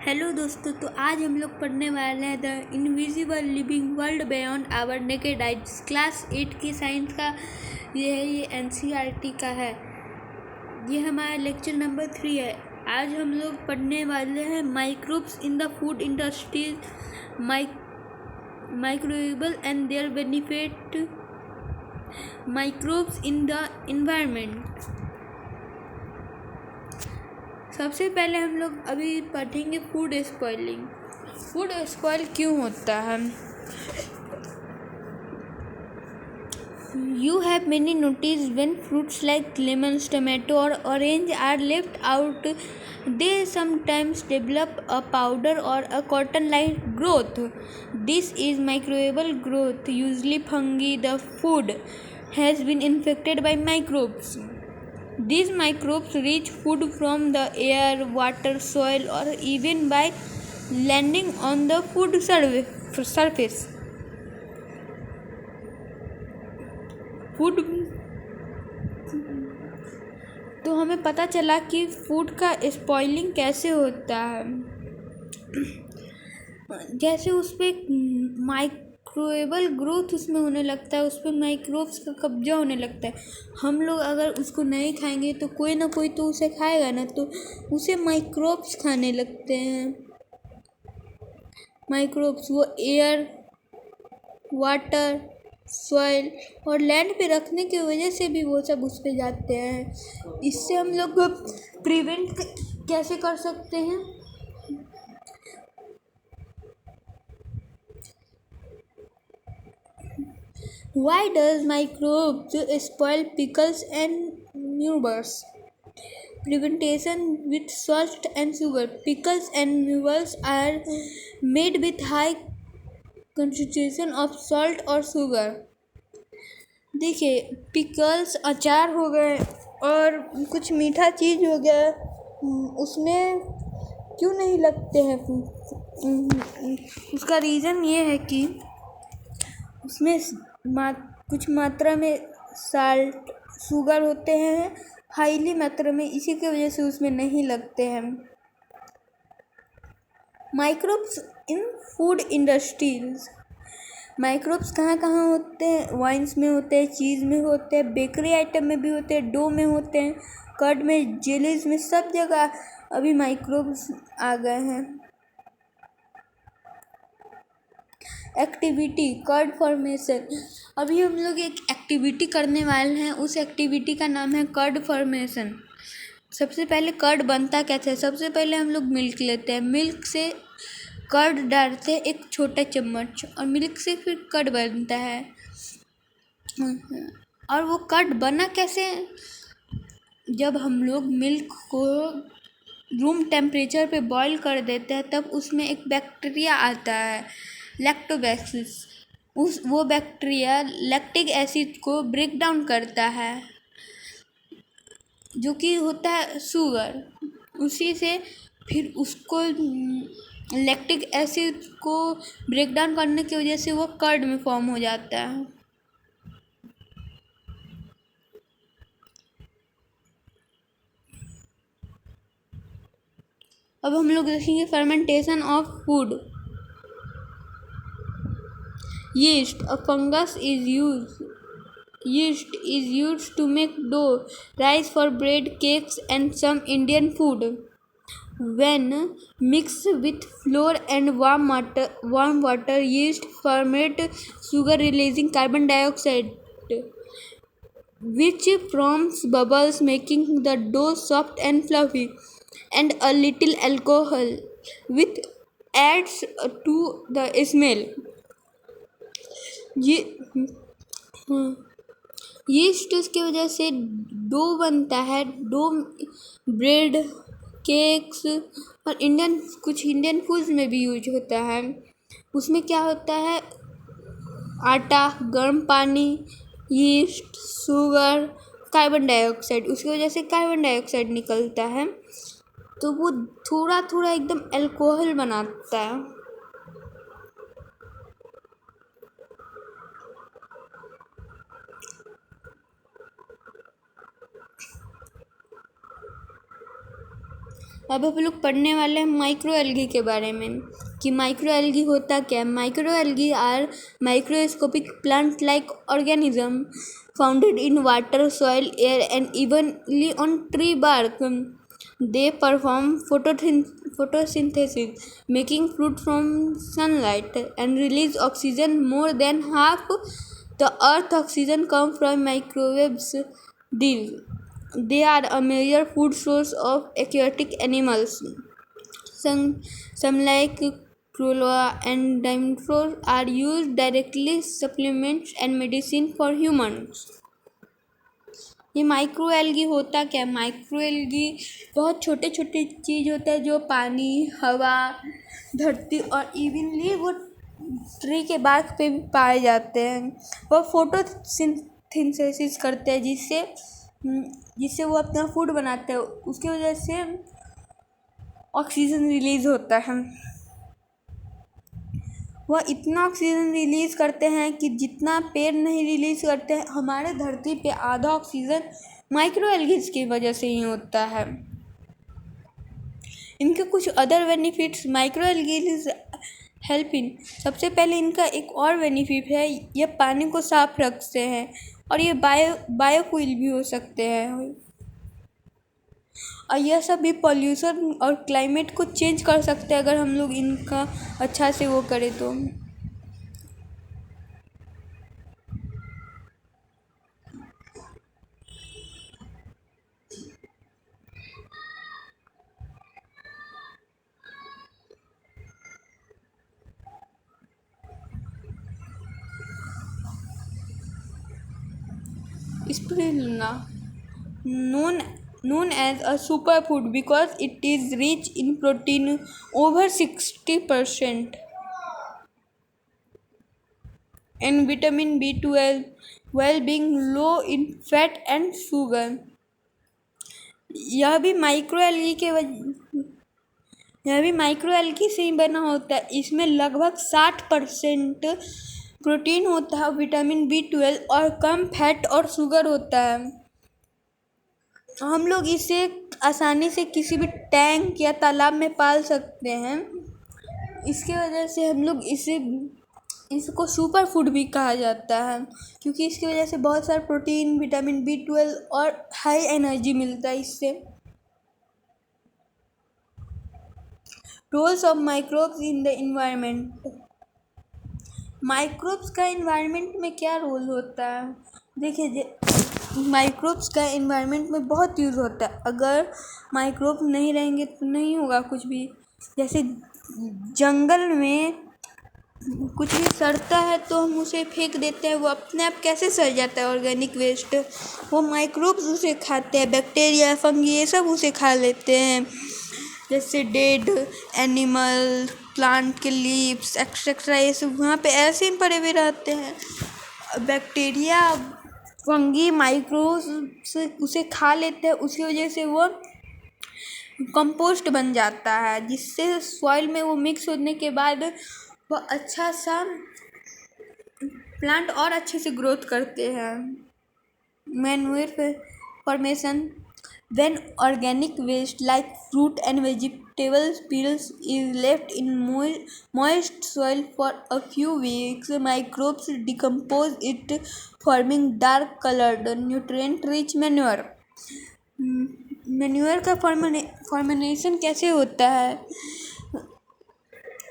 Hello दोस्तों, तो आज हम लोग पढ़ने वाले हैं the invisible living world beyond our naked eyes. Class 8 की साइंस का ये एनसीईआरटी का है। ये हमारा लेक्चर नंबर 3 है। आज हम लोग पढ़ने वाले हैं microbes in the food industry, microbial and their benefit, microbes in the environment. सबसे पहले हम लोग अभी पढ़ेंगे फूड स्पॉइलिंग। फूड स्पॉइल क्यों होता है? You have many noticed when fruits like lemons, tomato or orange are left out, they sometimes develop a powder or a cotton-like growth. This is microbial growth. Usually fungi. The food has been infected by microbes. These microbes reach food from the air, water, soil, or even by landing on the food surface. Food तो हमें पता चला कि food का spoiling कैसे होता है। जैसे उस पर माइक्रोवेबल ग्रोथ उसमें होने लगता है, उस पर माइक्रोब्स का कब्जा होने लगता है। हम लोग अगर उसको नहीं खाएंगे तो कोई ना कोई तो उसे खाएगा ना, तो उसे माइक्रोब्स खाने लगते हैं। माइक्रोब्स वो एयर, वाटर, सॉइल और लैंड पे रखने की वजह से भी वो सब उस पे जाते हैं। इससे हम लोग प्रिवेंट कैसे कर सकते हैं? Why does microbes spoil pickles and mubles? Prevention with salt and sugar. Pickles and mubles are made with high concentration of salt और sugar. देखिए, पिकल्स अचार हो गए और कुछ मीठा चीज़ हो गया, उसमें क्यों नहीं लगते हैं? उसका रीज़न ये है कि उसमें कुछ मात्रा में साल्ट, शुगर होते हैं हाईली मात्रा में, इसी की वजह से उसमें नहीं लगते हैं। माइक्रोब्स इन फूड इंडस्ट्रीज। माइक्रोब्स कहाँ कहाँ होते हैं? वाइन्स में होते हैं, चीज़ में होते हैं, बेकरी आइटम में भी होते हैं, डो में होते हैं, कर्ड में, जेलीज में, सब जगह अभी माइक्रोब्स आ गए हैं। Activity curd formation. अभी हम लोग एक एक्टिविटी करने वाले हैं, उस एक्टिविटी का नाम है कर्ड फॉर्मेशन। सबसे पहले कर्ड बनता कैसे है? सबसे पहले हम लोग मिल्क लेते हैं, मिल्क से कर्ड डालते हैं एक छोटा चम्मच, और मिल्क से फिर कर्ड बनता है। और वो कर्ड बना कैसे? जब हम लोग मिल्क को रूम टेम्परेचर पे बॉईल कर देते हैं, तब उसमें एक बैक्टीरिया आता है, लैक्टोबैसिलस। वो बैक्टीरिया लैक्टिक एसिड को ब्रेक डाउन करता है, जो कि होता है शुगर। उसी से फिर उसको लैक्टिक एसिड को ब्रेक डाउन करने की वजह से वो कर्ड में फॉर्म हो जाता है। अब हम लोग देखेंगे fermentation of food. Yeast, a fungus yeast is used to make dough, rice for bread, cakes and some Indian food. When mixed with flour and warm water, yeast ferments sugar releasing carbon dioxide, which forms bubbles, making the dough soft and fluffy, and a little alcohol, which adds to the smell. Yeast की वजह से dough बनता है। Dough bread, cakes और कुछ Indian foods में भी use होता है। उसमें क्या होता है? आटा, गर्म पानी, यीस्ट, शुगर, कार्बन डाइऑक्साइड। उसकी वजह से कार्बन डाइऑक्साइड निकलता है, तो वो थोड़ा थोड़ा एकदम अल्कोहल बनाता है। अब हम लोग पढ़ने वाले हैं माइक्रो एल्गी के बारे में कि माइक्रो एल्गी होता क्या है। Micro algae are microscopic plant like organism founded in water, soil, air and evenly on tree bark. They perform photosynthesis, making fruit from sunlight, and release oxygen. More than half the Earth's oxygen comes from microwaves. They are a major food source of aquatic animals. Some like chlorella and dimethylors are used directly supplements and medicine for humans. ये micro algae होता क्या है। Micro algae बहुत छोटे छोटे चीज़ होते हैं जो पानी, हवा, धरती और इवनली वो ट्री के बार्क पे भी पाए जाते हैं। वो फोटोसिंथेसिस करते हैं जिससे वो अपना फूड बनाते हैं। उसकी वजह से ऑक्सीजन रिलीज होता है। वह इतना ऑक्सीजन रिलीज़ करते हैं कि जितना पेड़ नहीं रिलीज़ करते हैं। हमारे धरती पे आधा ऑक्सीजन माइक्रो एल्गीज की वजह से ही होता है। इनके कुछ other benefits micro algae help in. सबसे पहले इनका एक और बेनिफिट है, ये पानी को साफ रखते हैं और ये बायोफ्यूल भी हो सकते हैं। और यह सब भी पॉल्यूशन और क्लाइमेट को चेंज कर सकते हैं अगर हम लोग इनका अच्छा से वो करें तो। Spirulina, known as a superfood because it is rich in protein over 60% and vitamin B12 while being low in fat and sugar. यह भी माइक्रो एल्गी से ही बना होता है। इसमें लगभग 60% प्रोटीन होता है, विटामिन B12 और कम फैट और शुगर होता है। हम लोग इसे आसानी से किसी भी टैंक या तालाब में पाल सकते हैं। इसके वजह से हम लोग इसको सुपर फूड भी कहा जाता है क्योंकि इसकी वजह से बहुत सारा प्रोटीन, विटामिन B12 और हाई एनर्जी मिलता है इससे। Roles of microbes in the environment. Microbes का इन्वायरमेंट में क्या रोल होता है? देखिए, माइक्रोब्स का इन्वायरमेंट में बहुत यूज़ होता है। अगर माइक्रोब नहीं रहेंगे तो नहीं होगा कुछ भी। जैसे जंगल में कुछ भी सड़ता है तो हम उसे फेंक देते हैं, वो अपने आप कैसे सड़ जाता है ऑर्गेनिक वेस्ट। वो माइक्रोब्स उसे खाते हैं, बैक्टीरिया, फंगी ये सब उसे खा लेते हैं। जैसे डेड एनिमल, प्लांट के लीव्स एक्सेट्रा ये सब वहाँ पे ऐसे ही पड़े हुए रहते हैं। बैक्टीरिया, फंगी, माइक्रोब्स उसे खा लेते हैं। उसकी वजह से वो कंपोस्ट बन जाता है जिससे सॉइल में वो मिक्स होने के बाद वो अच्छा सा प्लांट और अच्छे से ग्रोथ करते हैं। Manure formation. When organic waste like fruit and vegetable peels is left in moist soil for a few weeks, microbes decompose it, forming dark-colored, nutrient-rich manure. Manure का फॉर्मेशन कैसे होता है?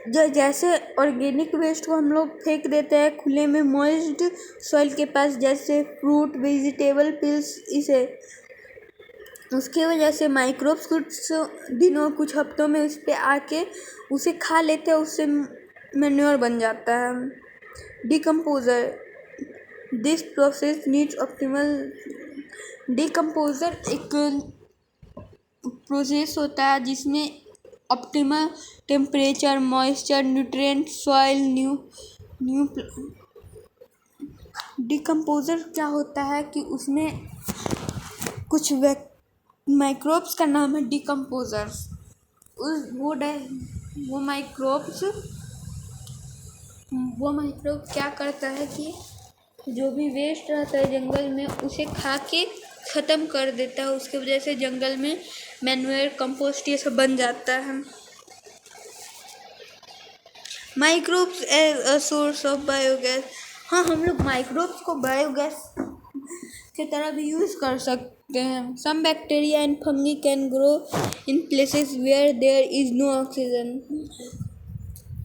जैसे ऑर्गेनिक वेस्ट को हम लोग फेंक देते हैं खुले में मॉइस्ट सॉइल के पास, जैसे फ्रूट, वेजिटेबल पील्स, इसे उसके वजह से माइक्रोब्स कुछ दिनों, कुछ हफ्तों में उस पर आके उसे खा लेते हैं, उससे मैन्योर बन जाता है। Decomposer. This process needs optimal. Decomposer एक प्रोसेस होता है जिसमें optimal temperature, moisture, nutrient, soil, decomposer क्या होता है कि उसमें कुछ माइक्रोब्स का नाम है डिकम्पोजर्स। वो माइक्रोब क्या करता है कि जो भी वेस्ट रहता है जंगल में उसे खा के ख़त्म कर देता है। उसकी वजह से जंगल में मैन्योर कंपोस्ट ये सब बन जाता है। Microbes as a source of biogas, हाँ हम लोग माइक्रोब्स को बायोगैस की तरह भी यूज़ कर सकते हैं। Some bacteria and fungi can grow in places where there is no oxygen,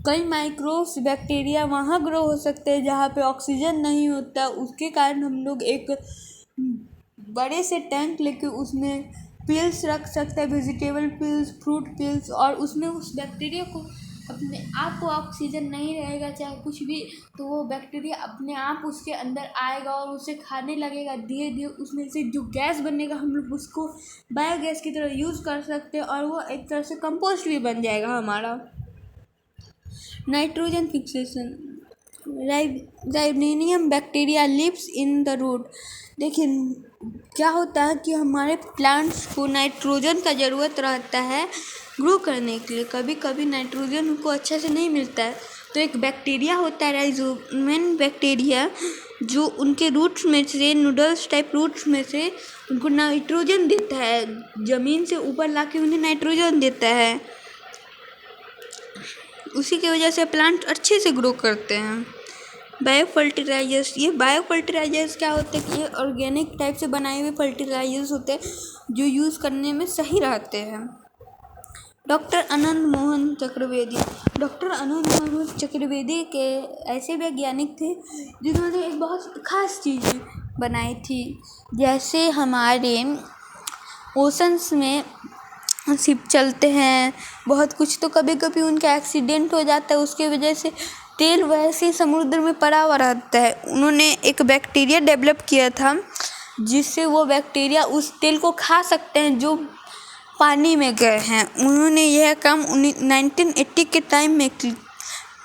कई माइक्रोब्स बैक्टीरिया वहाँ ग्रो हो सकते हैं जहाँ पे ऑक्सीजन नहीं होता। उसके कारण हम लोग एक बड़े से टैंक लेके उसमें पिल्स रख सकते हैं, वेजिटेबल पिल्स, फ्रूट पिल्स, और उसमें उस बैक्टीरिया को अपने आप को ऑक्सीजन नहीं रहेगा चाहे कुछ भी, तो वो बैक्टीरिया अपने आप उसके अंदर आएगा और उसे खाने लगेगा। धीरे धीरे उसमें से जो गैस बनेगा हम लोग उसको बायोगैस की तरह यूज़ कर सकते हैं और वो एक तरह से कंपोस्ट भी बन जाएगा हमारा। Nitrogen fixation, rhizobium bacteria lives in the root. देखिए क्या होता है कि हमारे प्लांट्स को नाइट्रोजन का ज़रूरत रहता है ग्रो करने के लिए। कभी कभी नाइट्रोजन उनको अच्छे से नहीं मिलता है, तो एक बैक्टीरिया होता है राइजोबियम बैक्टीरिया, जो उनके रूट्स में से, नूडल्स टाइप रूट्स में से उनको नाइट्रोजन देता है, ज़मीन से ऊपर ला के उन्हें नाइट्रोजन देता है। उसी की वजह से प्लांट अच्छे से ग्रो करते हैं। बायो फर्टिलाइजर्स, ये बायो फर्टिलाइजर्स क्या होते हैं कि ये ऑर्गेनिक टाइप से बनाए हुए फर्टिलाइजर्स होते हैं जो यूज़ करने में सही रहते हैं। डॉक्टर आनंद मोहन चतुर्वेदी, डॉक्टर आनंद मोहन चतुर्वेदी के ऐसे वैज्ञानिक थे जिन्होंने एक बहुत ख़ास चीज़ बनाई थी। जैसे हमारे ओशंस में शिप चलते हैं बहुत कुछ, तो कभी कभी उनका एक्सीडेंट हो जाता है, उसकी वजह से तेल वैसे ही समुद्र में पड़ा हुआ रहता है। उन्होंने एक बैक्टीरिया डेवलप किया था जिससे वो बैक्टीरिया उस तेल को खा सकते हैं जो पानी में गए हैं। उन्होंने यह काम 1980 के टाइम में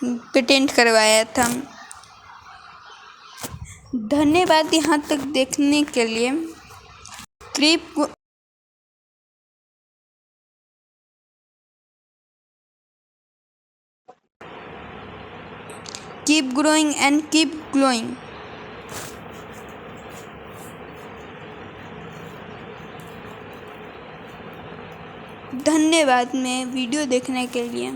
पेटेंट करवाया था। धन्यवाद यहाँ तक देखने के लिए। Keep growing and keep glowing. धन्यवाद में वीडियो देखने के लिए।